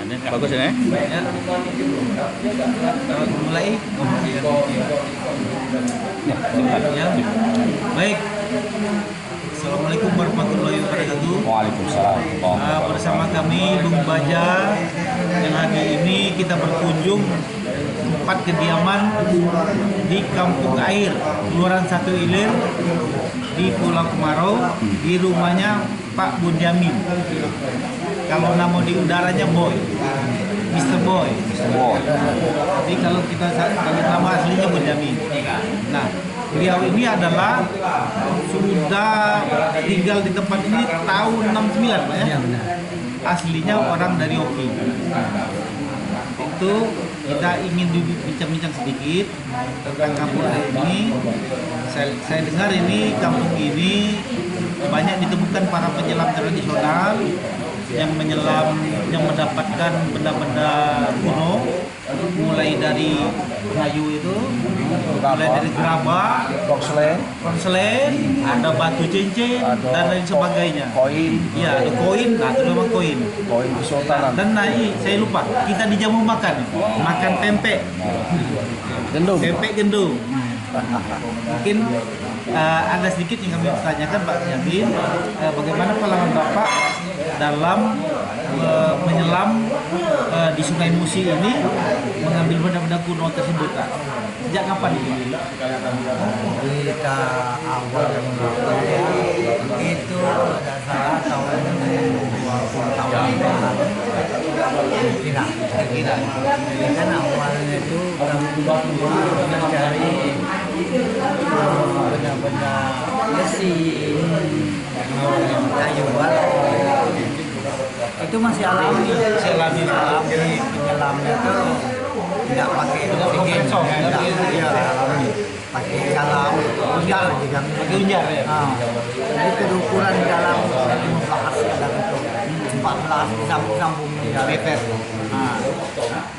ini bagus ini. Ya. Mulai. Ya. Baik. Assalamualaikum warahmatullahi wabarakatuh. Waalaikumsalam. Bersama kami Bung Baja yang hari ini kita berkunjung tempat kediaman di Kampung Air, Kelurahan 1 Ilir di Pulau Kemarau, di rumahnya Pak Bunyamin. Kalau nama di udaranya Boy, Mr. Boy. Jadi kalau nama aslinya Bunyamin. Nah, beliau ini adalah sudah tinggal di tempat ini tahun 69, Pak ya? Iya, benar. Aslinya orang dari Oki. Itu kita ingin bincang-bincang sedikit tentang kampung ini. Saya dengar ini kampung ini banyak ditemukan para penyelam tradisional yang menyelam, yang mendapatkan benda-benda kuno, mulai dari kayu itu, mulai dari gerabah, porselen, ada batu cincin dan lain sebagainya. Koin. Iya, ada koin. Nah, itu memang koin. Koin kesultanan. Dan saya lupa, kita dijamu makan pempek. Gendung. Pempek gendung. Mungkin ada sedikit yang kami tanyakan Pak Yamin, bagaimana pengalaman Bapak dalam menyelam di Sungai Musi ini, mengambil benda-benda kuno tersebut, Pak? Sejak kapan itu? Kita awal itu tidak salah tahun 20 tahun kira. Kan awalnya itu kami mencari benda-benda besi, kayu balok. Itu masih alami. Penyelamnya itu tidak pakai oksigen, alami. Pakai galau, unjar juga. Pakai unjar ya? Jadi berukuran dalam 15 ada bentuk 14 sambung meter.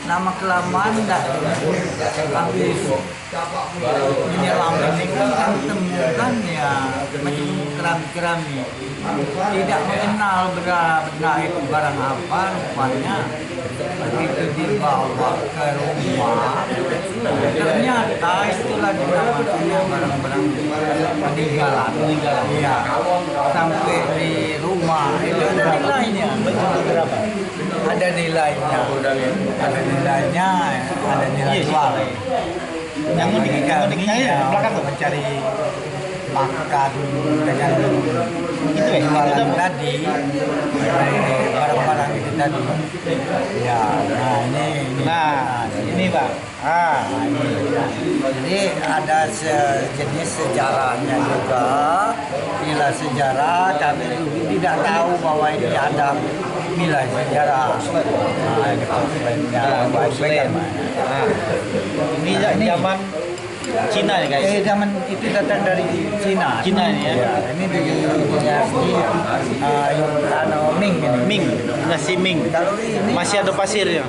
Lama kelamaan dah habis menyelam ini kan temukan ya macam keramik. Tidak mengenal benda itu barang apa, rupanya begitu dibawa ke rumah ternyata itulah dinamakannya barang-barang peninggalan. Iya, sampai di rumah itu ada nilainya. Berapa? Ada nilainya, ada nilai jual. Yang uniknya belakang tuh mencari makan dengan itu ya, jualan tadi, barang-barang itu tadi. Ya, ini Pak. Ini. Jadi ada sejenis sejarahnya juga. Nilai sejarah kami tidak tahu bahwa ini ada nilai sejarah. Ini zaman Cina ya guys? Zaman itu datang dari Cina. Cina ini ya? Ini dari Ming. Ming, dinasti Ming. Kalau ini masih ada pasirnya,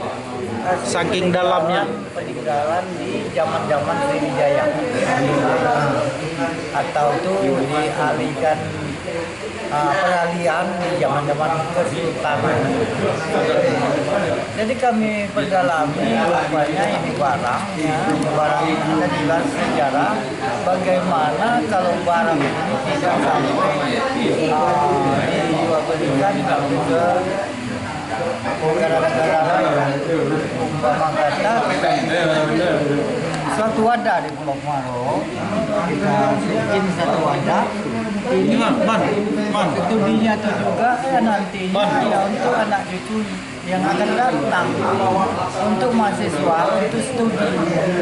saking dalamnya. Peninggalan di zaman-zaman Sriwijaya. Atau itu dialihkan peralihan di zaman-zaman kesultanan. Jadi kami perdalami rupanya ini barangnya, barang yang ada di dalam sejarah. Bagaimana kalau barang ini tidak sampai dijualbelikan ke negara-negara lain. Umpama kata suatu wadah di Pulau Kemarau, kita bikin satu wadah. Ini studinya itu juga nantinya ya untuk anak cucu yang akan datang, untuk mahasiswa itu studi,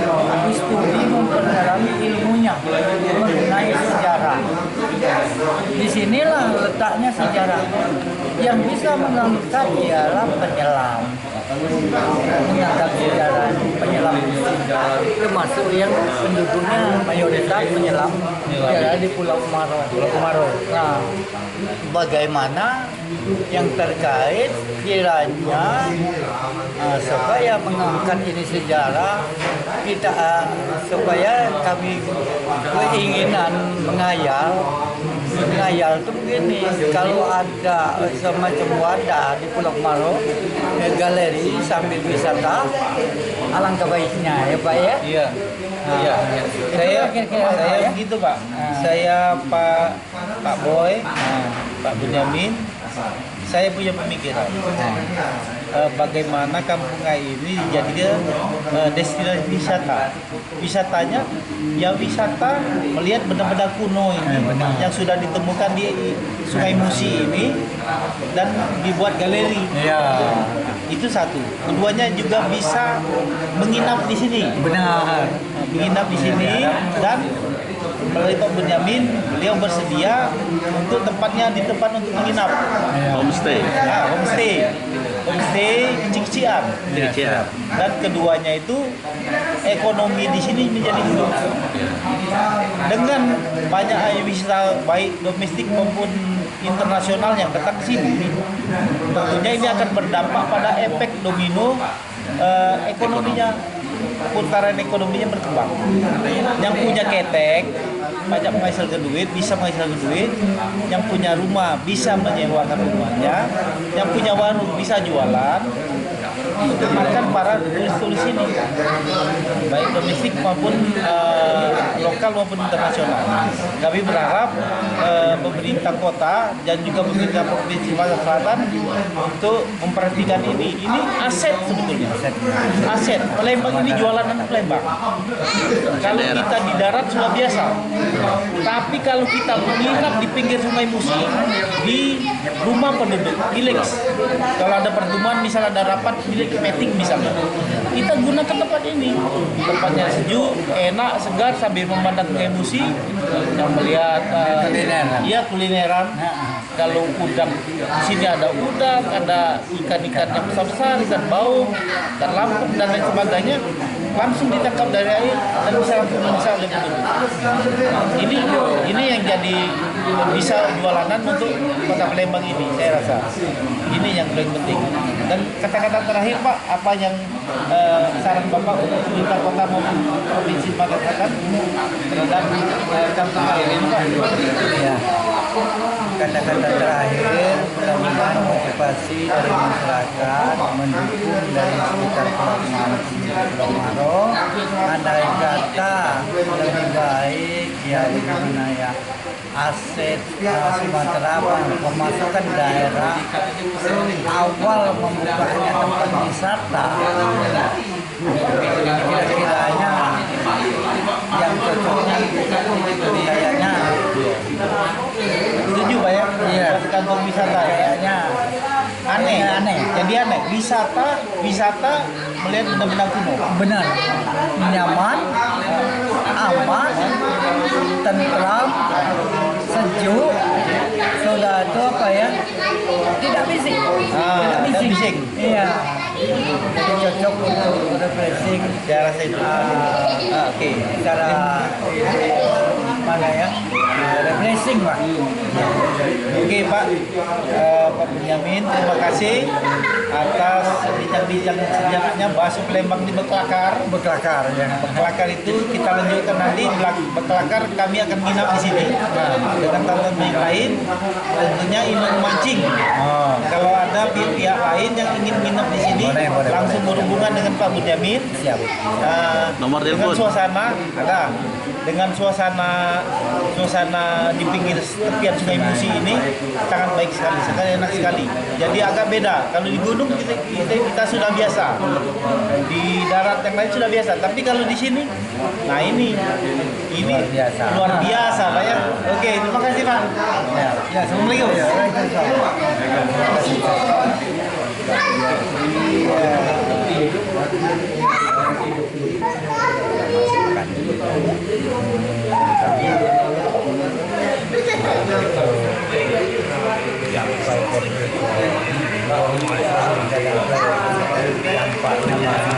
tapi studi memperdalami ilmunya mengenai sejarah. Disinilah letaknya sejarah. Yang bisa mengangkat ialah penyelam, mengangkat sejarah penyelam, termasuk yang penduduknya mayoritas penyelam ya, di Pulau Kemarau. Nah, bagaimana yang terkait kiranya supaya mengangkat ini sejarah kita, supaya kami keinginan menghayal itu begini, kalau ada semacam wadah di Pulau Kemarau, galeri sambil wisata, alangkah baiknya ya Pak ya. Iya. Nah, Iya. Saya kira-kira apa ya? begitu Pak. Saya Pak Boy, Pak Bunyamin. Saya punya pemikiran bagaimana Kampung Air ini dijadikan destinasi wisata. Wisatanya ya wisata melihat benda-benda kuno ini yang sudah ditemukan di Sungai Musi ini dan dibuat galeri. Iya. Itu satu. Keduanya juga bisa menginap di sini. Benar. Menginap di sini dan melalui Pak Bunyamin, beliau bersedia untuk tempatnya di tempat untuk menginap. Homestay. Homestay kecil-kecilan. Dan keduanya itu ekonomi di sini menjadi hidup. Dengan banyak wisata baik domestik maupun internasional yang datang ke sini, tentunya ini akan berdampak pada efek domino ekonominya. Putaran ekonominya berkembang. Yang punya ketek pajak menghasilkan duit, bisa menghasilkan duit. Yang punya rumah bisa menyewakan rumahnya. Yang punya warung bisa jualan. Untuk makan para turis-turis ini, baik domestik maupun lokal maupun internasional. Kami berharap pemerintah kota dan juga pemerintah provinsi Sumatera Selatan untuk memperhatikan ini. Ini aset sebetulnya. Aset. Palembang ini jualanan Palembang. Kalau kita di darat sudah biasa. Tapi kalau kita menginap di pinggir Sungai Musi, di rumah penduduk, Ilex. Kalau ada pertemuan, misalnya ada rapat, meeting misalnya, kita gunakan tempat ini. Tempatnya sejuk, enak, segar sambil memandang Sungai Musi, yang melihat kulineran. Kalau udang, di sini ada udang, ada ikan-ikan yang besar-besar, ikan bau, ikan lampung dan lain sebagainya. Langsung ditangkap dari air dan bisa langsung dimasak oleh penduduk. Ini yang jadi bisa jualanan untuk kota Palembang ini, saya rasa. Ini yang paling penting. Dan kata-kata terakhir Pak, apa yang saran Bapak untuk pemerintah kota maupun provinsi Sumatera Selatan terhadap Kampung Air ini Pak? Ya. Kata-kata terakhir, mudah-mudahan motivasi dari masyarakat mendukung dari sekitar Pulau Maro. Andai kata lebih baik ya gimana ya, aset Sumatera pemasukan daerah awal membukanya tempat wisata, kira-kiranya yang cocoknya kayaknya setuju Pak ya? Iya. Kantong wisata kayaknya aneh. Jadi aneh. Wisata melihat benda-benda kuno. Benar, nyaman, aman, tentram, sejuk, sudah itu apa ya? Tidak bising. Tidak bising. Iya. Jadi cocok untuk refreshing. Saya rasa itu. Oke. Secara mana ya? Refreshing Pak. Oke Pak, Pak Bunyamin, terima kasih atas bincang-bincang sejaknya bahas Palembang di Beklakar. Beklakar ya. Beklakar itu kita lanjutkan nanti di Beklakar, kami akan nginap di sini. Dengan tonton yang lain, tentunya ini memancing. Kalau ada pihak lain yang ingin nginap di sini, boleh, langsung berhubungan dengan Pak Bunyamin. Siap. Nomor Dengan telepon. suasana ada. Dengan suasana di pinggir tepian Sungai Musi ini sangat baik sekali, sangat enak sekali. Jadi agak beda. Kalau di gunung kita sudah biasa, di darat yang lain sudah biasa. Tapi kalau di sini, nah ini luar biasa Pak ya. Oke, terima kasih Pak. Ya, assalamualaikum. Dampaknya